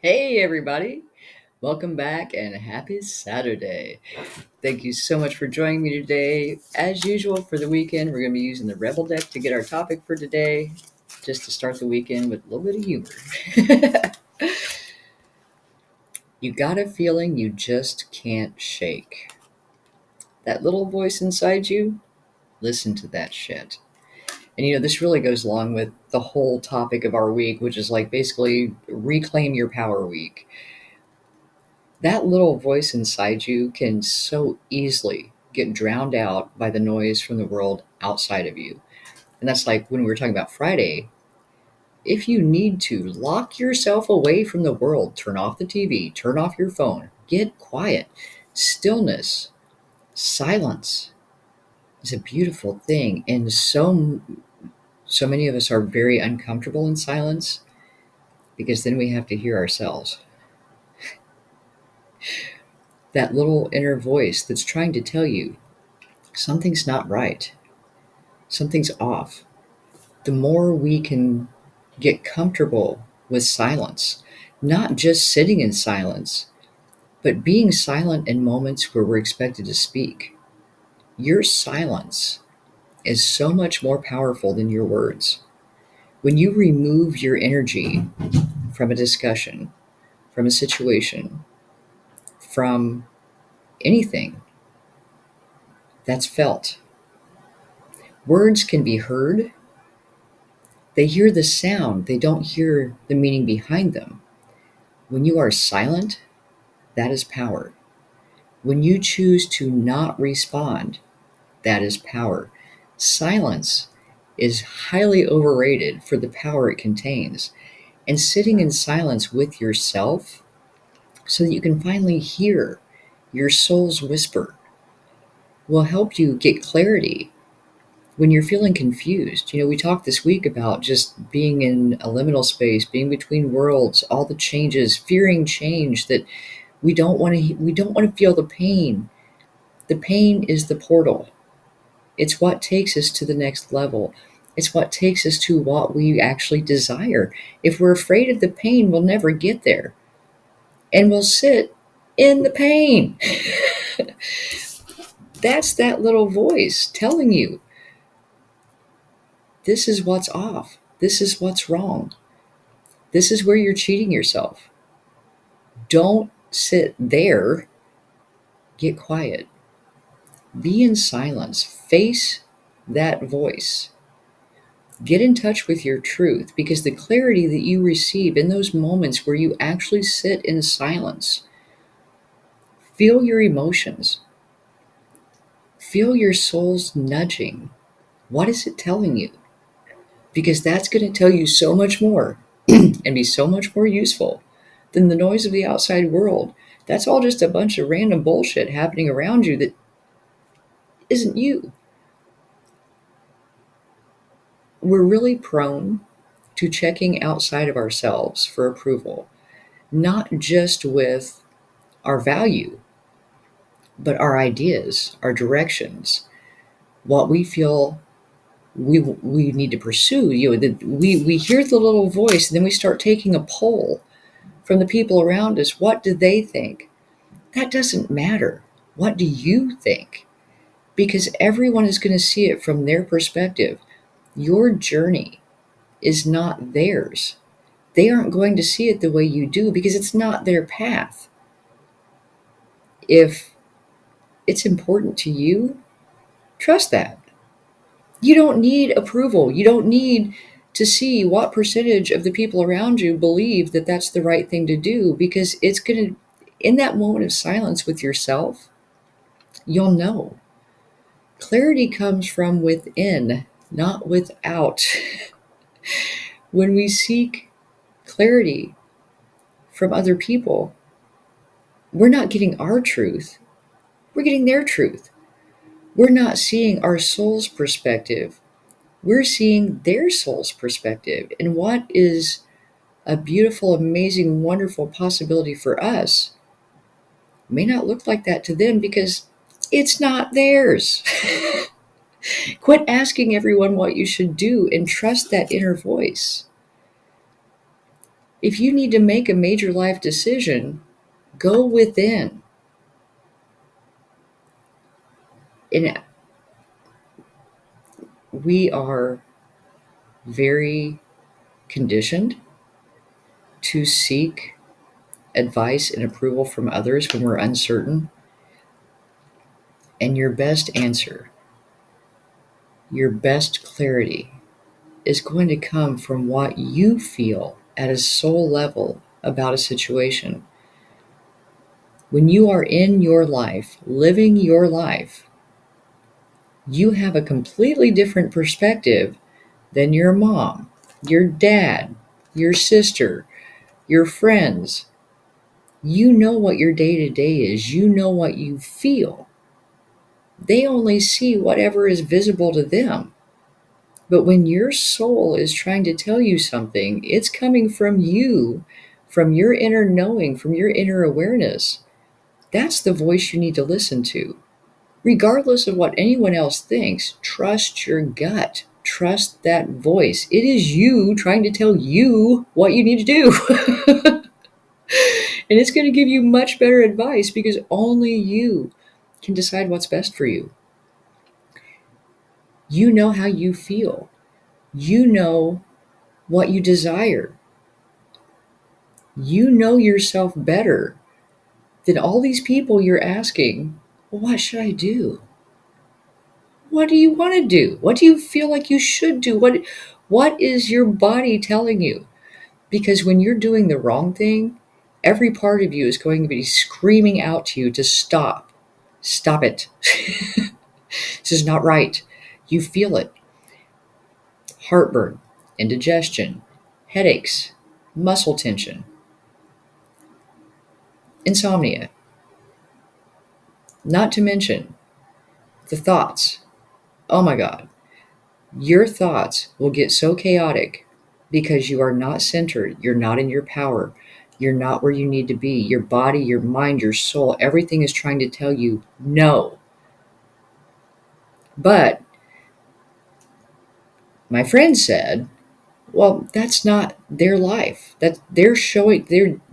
Hey, everybody. Welcome back and happy Saturday. Thank you so much for joining me today. As usual, for the weekend, we're going to be using the Rebel deck to get our topic for today, just to start the weekend with a little bit of humor. You got a feeling you just can't shake. That little voice inside you, listen to that shit. And this really goes along with the whole topic of our week, which is like basically reclaim your power week. That little voice inside you can so easily get drowned out by the noise from the world outside of you. And that's like when we were talking about Friday. If you need to, lock yourself away from the world, turn off the TV, turn off your phone, get quiet. Stillness, silence is a beautiful thing. And so many of us are very uncomfortable in silence because then we have to hear ourselves. That little inner voice that's trying to tell you something's not right. Something's off. The more we can get comfortable with silence, not just sitting in silence, but being silent in moments where we're expected to speak. Your silence is so much more powerful than your words. When you remove your energy from a discussion, from a situation, from anything that's felt, words can be heard. They hear the sound, they don't hear the meaning behind them. When you are silent, that is power. When you choose to not respond, that is power. Silence is highly overrated for the power it contains. And sitting in silence with yourself so that you can finally hear your soul's whisper will help you get clarity when you're feeling confused. We talked this week about just being in a liminal space, being between worlds, all the changes, fearing change, that we don't want to feel the pain. The pain is the portal. It's what takes us to the next level. It's what takes us to what we actually desire. If we're afraid of the pain, we'll never get there. And we'll sit in the pain. That's that little voice telling you this is what's off. This is what's wrong. This is where you're cheating yourself. Don't sit there. Get quiet. Be in silence. Face that voice. Get in touch with your truth, because the clarity that you receive in those moments where you actually sit in silence, feel your emotions, feel your soul's nudging. What is it telling you? Because that's going to tell you so much more and be so much more useful than the noise of the outside world. That's all just a bunch of random bullshit happening around you that isn't you. We're really prone to checking outside of ourselves for approval, not just with our value, but our ideas, our directions, what we feel we need to pursue. We hear the little voice, and then we start taking a poll from the people around us. What do they think? That doesn't matter. What do you think? Because everyone is going to see it from their perspective. Your journey is not theirs. They aren't going to see it the way you do because it's not their path. If it's important to you, trust that. You don't need approval. You don't need to see what percentage of the people around you believe that that's the right thing to do, because it's going to, in that moment of silence with yourself, you'll know. Clarity comes from within, not without. When we seek clarity from other people, we're not getting our truth, we're getting their truth. We're not seeing our soul's perspective, we're seeing their soul's perspective. And what is a beautiful, amazing, wonderful possibility for us may not look like that to them because it's not theirs. Quit asking everyone what you should do and trust that inner voice. If you need to make a major life decision, go within. And we are very conditioned to seek advice and approval from others when we're uncertain. And your best answer, your best clarity is going to come from what you feel at a soul level about a situation. When you are in your life, living your life, you have a completely different perspective than your mom, your dad, your sister, your friends. You know what your day to day is, you know what you feel. They only see whatever is visible to them. But when your soul is trying to tell you something, it's coming from you, from your inner knowing, from your inner awareness. That's the voice you need to listen to. Regardless of what anyone else thinks, trust your gut. Trust that voice. It is you trying to tell you what you need to do. And it's going to give you much better advice because only you can decide what's best for you. You know how you feel. You know what you desire. You know yourself better than all these people you're asking, well, what should I do? What do you want to do? What do you feel like you should do? What is your body telling you? Because when you're doing the wrong thing, every part of you is going to be screaming out to you to stop. Stop it. This is not right. You feel it. Heartburn, indigestion, headaches, muscle tension, insomnia. Not to mention the thoughts. Oh my God. Your thoughts will get so chaotic because you are not centered. You're not in your power. You're not where you need to be. Your body, your mind, your soul, everything is trying to tell you no. But my friend said, well, that's not their life. That they're showing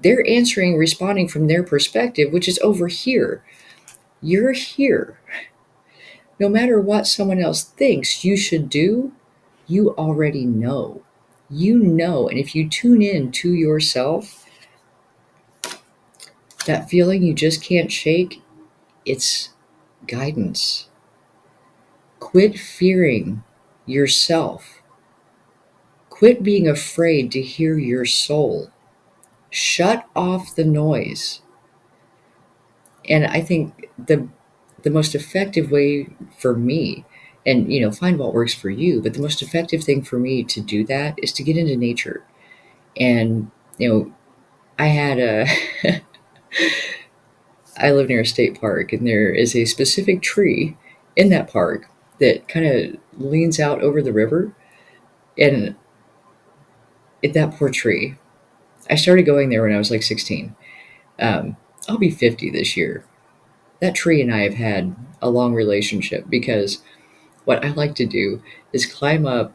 they're answering, responding from their perspective, which is over here. You're here. No matter what someone else thinks you should do, you already know. You know, and if you tune in to yourself, that feeling you just can't shake, it's guidance. Quit fearing yourself. Quit being afraid to hear your soul. Shut off the noise. And I think the most effective way for me, and find what works for you, but the most effective thing for me to do that is to get into nature. And I had a I live near a state park, and there is a specific tree in that park that kind of leans out over the river. And that poor tree, I started going there when I was like 16. I'll be 50 this year. That tree and I have had a long relationship because what I like to do is climb up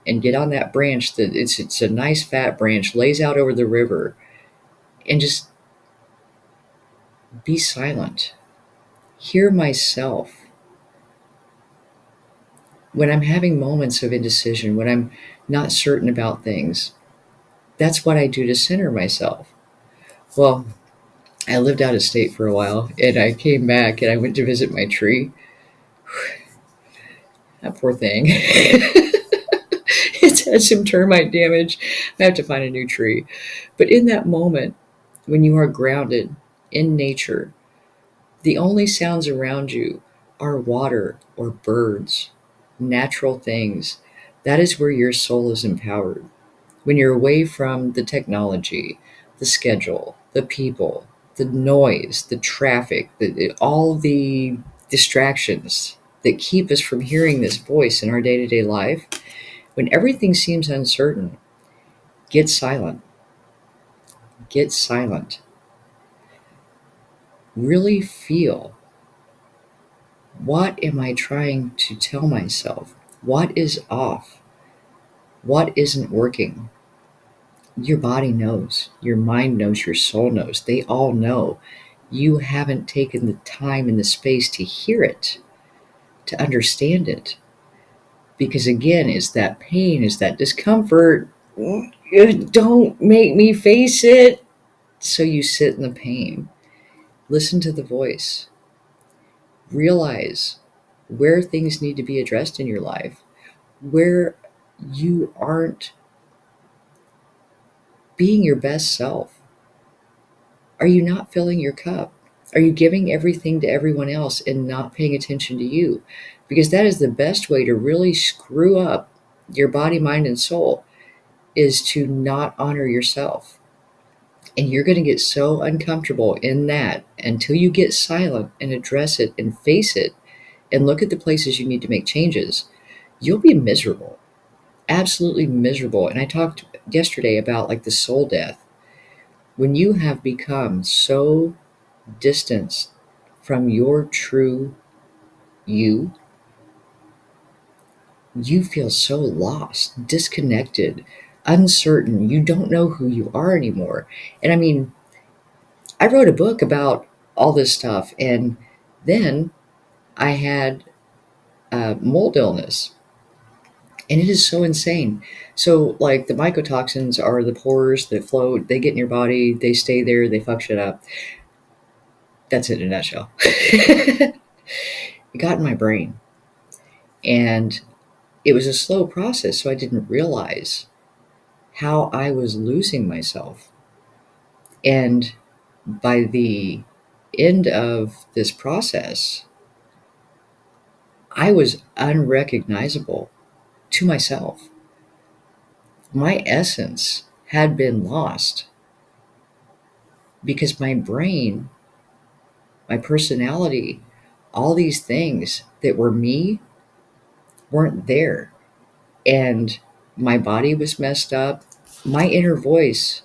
and get on that branch that it's a nice fat branch, lays out over the river, and just be silent. Hear myself. When I'm having moments of indecision, when I'm not certain about things, that's what I do to center myself. Well, I lived out of state for a while and I came back and I went to visit my tree. That poor thing. It's had some termite damage. I have to find a new tree. But in that moment, when you are grounded in nature, the only sounds around you are water or birds, natural things. That is where your soul is empowered. When you're away from the technology, the schedule, the people, the noise, the traffic, all the distractions that keep us from hearing this voice in our day to day life, when everything seems uncertain, get silent. Get silent. Really feel, what am I trying to tell myself? What is off? What isn't working? Your body knows, your mind knows, your soul knows. They all know. You haven't taken the time and the space to hear it, to understand it. Because again, is that pain, is that discomfort. Don't make me face it. So you sit in the pain. Listen to the voice. Realize where things need to be addressed in your life, where you aren't being your best self. Are you not filling your cup? Are you giving everything to everyone else and not paying attention to you? Because that is the best way to really screw up your body, mind, and soul, is to not honor yourself. And you're going to get so uncomfortable in that until you get silent and address it and face it and look at the places you need to make changes. You'll be miserable, absolutely miserable. And I talked yesterday about like the soul death. When you have become so distanced from your true you, you feel so lost, disconnected, uncertain. You don't know who you are anymore. And I mean, I wrote a book about all this stuff, and then I had mold illness, and it is so insane. So, like, the mycotoxins are the pores that float, they get in your body, they stay there, they fuck shit up. That's it in a nutshell. It got in my brain, and it was a slow process, so I didn't realize how I was losing myself. And by the end of this process, I was unrecognizable to myself. My essence had been lost because my brain, my personality, all these things that were me weren't there. And my body was messed up. My inner voice,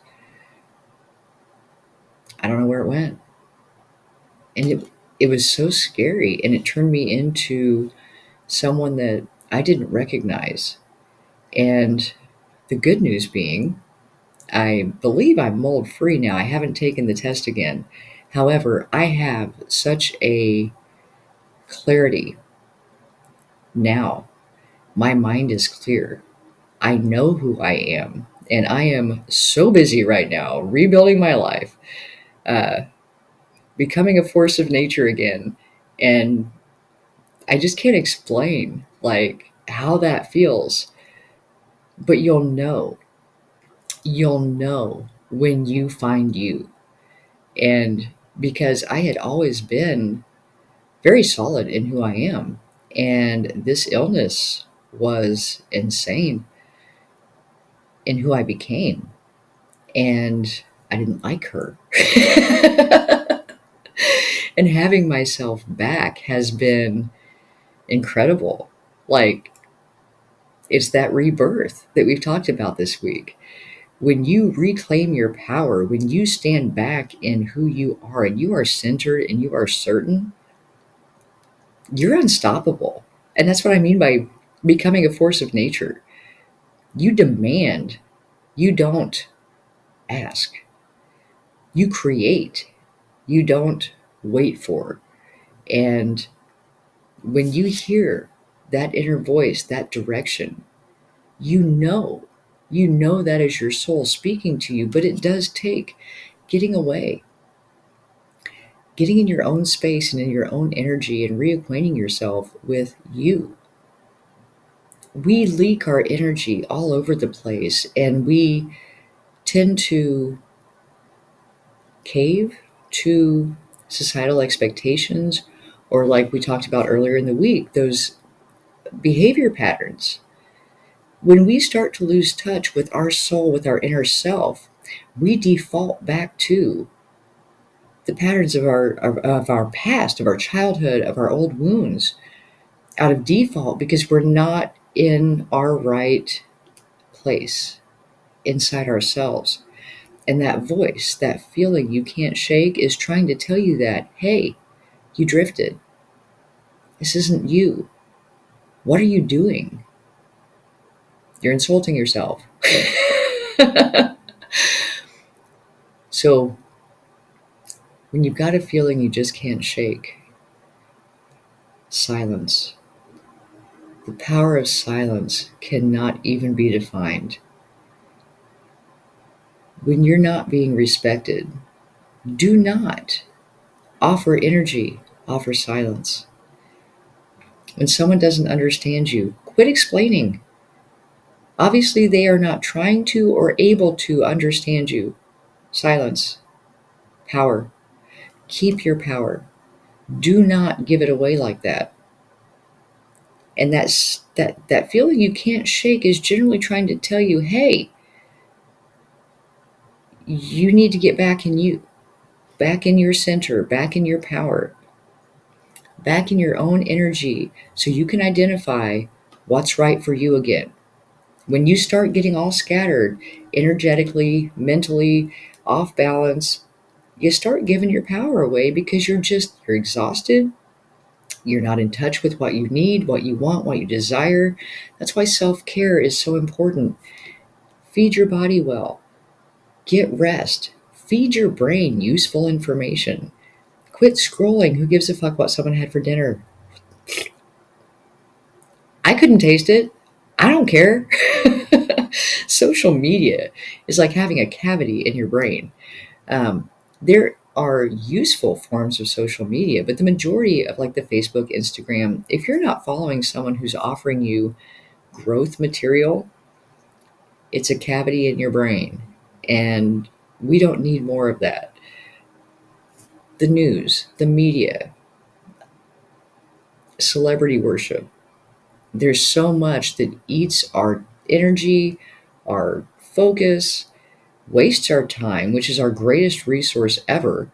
I don't know where it went. And it was so scary. And it turned me into someone that I didn't recognize. And the good news being, I believe I'm mold free now. I haven't taken the test again. However, I have such a clarity now. My mind is clear. I know who I am. And I am so busy right now rebuilding my life, uh, becoming a force of nature again. And I just can't explain like how that feels, but you'll know when you find you. And because I had always been very solid in who I am, and this illness was insane in who I became, and I didn't like her. And having myself back has been incredible. Like, it's that rebirth that we've talked about this week. When you reclaim your power, when you stand back in who you are and you are centered and you are certain, you're unstoppable. And that's what I mean by becoming a force of nature. You demand, you don't ask. You create, you don't wait for. And when you hear that inner voice, that direction, you know, you know that is your soul speaking to you, but it does take getting away, getting in your own space and in your own energy and reacquainting yourself with you. We leak our energy all over the place, and we tend to cave to societal expectations, or like we talked about earlier in the week, those behavior patterns. When we start to lose touch with our soul, with our inner self, we default back to the patterns of our past, of our childhood, of our old wounds, out of default, because we're not in our right place inside ourselves. And that voice, that feeling you can't shake, is trying to tell you that, hey, you drifted. This isn't you. What are you doing? You're insulting yourself. So when you've got a feeling you just can't shake, silence. The power of silence cannot even be defined. When you're not being respected, do not offer energy, offer silence. When someone doesn't understand you, quit explaining. Obviously, they are not trying to or able to understand you. Silence. Power. Keep your power. Do not give it away like that. And that feeling you can't shake is generally trying to tell you, hey, you need to get back in you, back in your center, back in your power, back in your own energy, so you can identify what's right for you again. When you start getting all scattered energetically, mentally, off balance, you start giving your power away because you're exhausted. You're not in touch with what you need, what you want, what you desire. That's why self-care is so important. Feed your body well. Get rest. Feed your brain useful information. Quit scrolling. Who gives a fuck what someone had for dinner? I couldn't taste it. I don't care. Social media is like having a cavity in your brain. There are useful forms of social media, but the majority of like the Facebook, Instagram, if you're not following someone who's offering you growth material, it's a cavity in your brain. And we don't need more of that. The news, the media, celebrity worship. There's so much that eats our energy, our focus, wastes our time, which is our greatest resource ever.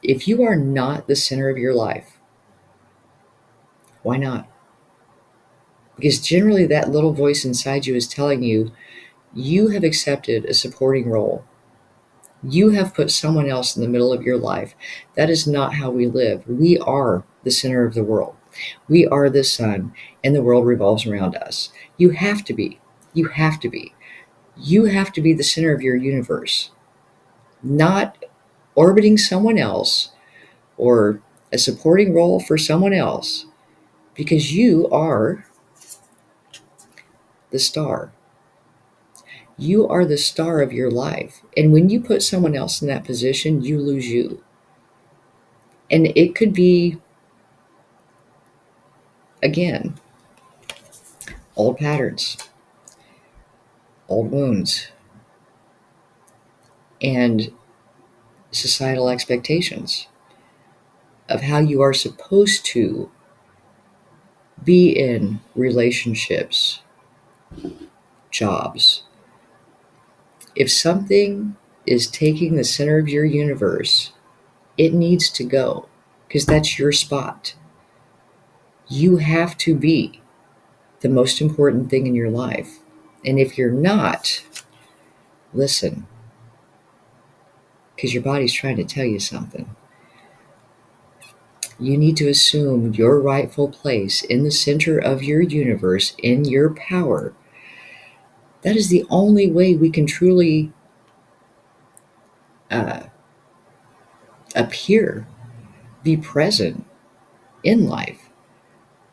If you are not the center of your life, why not? Because generally, that little voice inside you is telling you, you have accepted a supporting role. You have put someone else in the middle of your life. That is not how we live. We are the center of the world. We are the sun, and the world revolves around us. You have to be. You have to be. You have to be the center of your universe, not orbiting someone else or a supporting role for someone else, because you are the star. You are the star of your life. And when you put someone else in that position, you lose you. And it could be, again, old patterns, old wounds, and societal expectations of how you are supposed to be in relationships, jobs. If something is taking the center of your universe, it needs to go because that's your spot. You have to be the most important thing in your life. And if you're not, listen, because your body's trying to tell you something. You need to assume your rightful place in the center of your universe, in your power. That is the only way we can truly uh, appear, be present in life.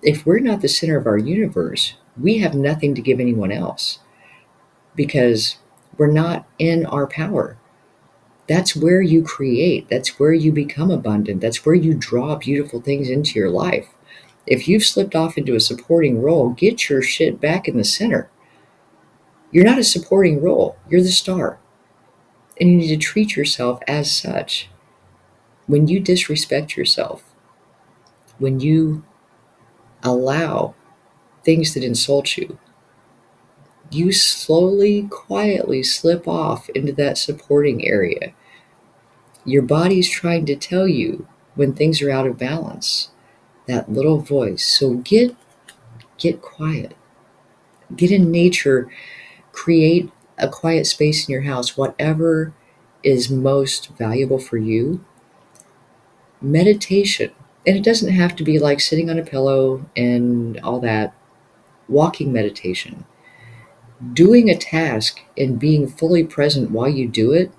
If we're not the center of our universe, we have nothing to give anyone else because we're not in our power. That's where you create. That's where you become abundant. That's where you draw beautiful things into your life. If you've slipped off into a supporting role, get your shit back in the center. You're not a supporting role. You're the star. And you need to treat yourself as such. When you disrespect yourself, when you allow things that insult you, you slowly, quietly slip off into that supporting area. Your body's trying to tell you when things are out of balance, that little voice. So get quiet. Get in nature, create a quiet space in your house, whatever is most valuable for you. Meditation. And it doesn't have to be like sitting on a pillow and all that. Walking meditation. Doing a task and being fully present while you do it,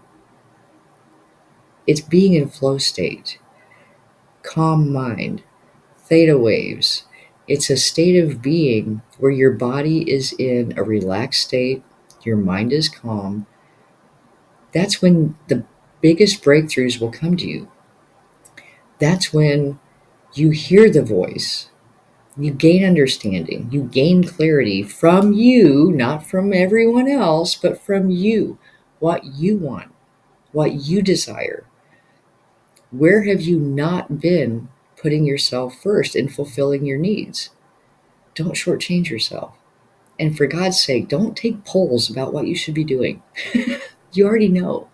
it's being in flow state, calm mind, theta waves. It's a state of being where your body is in a relaxed state, your mind is calm. That's when the biggest breakthroughs will come to you. That's when you hear the voice, you gain understanding, you gain clarity from you, not from everyone else, but from you, what you want, what you desire. Where have you not been putting yourself first and fulfilling your needs? Don't shortchange yourself. And for God's sake, don't take polls about what you should be doing. You already know.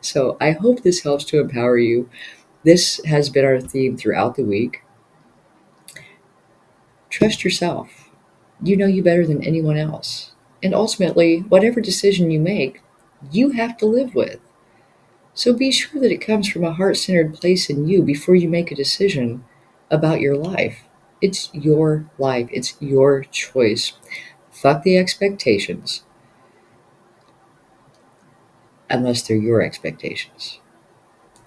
So I hope this helps to empower you. This has been our theme throughout the week. Trust yourself. You know you better than anyone else. And ultimately, whatever decision you make, you have to live with. So be sure that it comes from a heart centered place in you before you make a decision about your life. It's your life, it's your choice. Fuck the expectations, unless they're your expectations.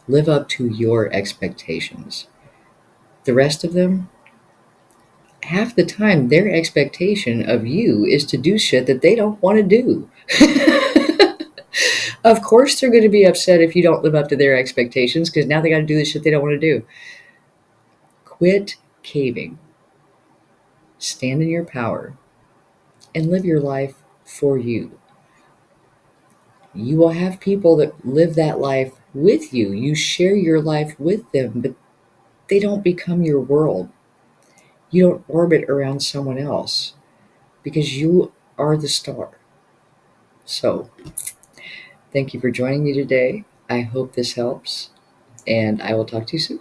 Live up to your expectations. The rest of them, half the time, their expectation of you is to do shit that they don't want to do. Of course, they're going to be upset if you don't live up to their expectations because now they got to do the shit they don't want to do. Quit caving. Stand in your power and live your life for you. You will have people that live that life with you. You share your life with them, but they don't become your world. You don't orbit around someone else because you are the star. So, thank you for joining me today. I hope this helps, and I will talk to you soon.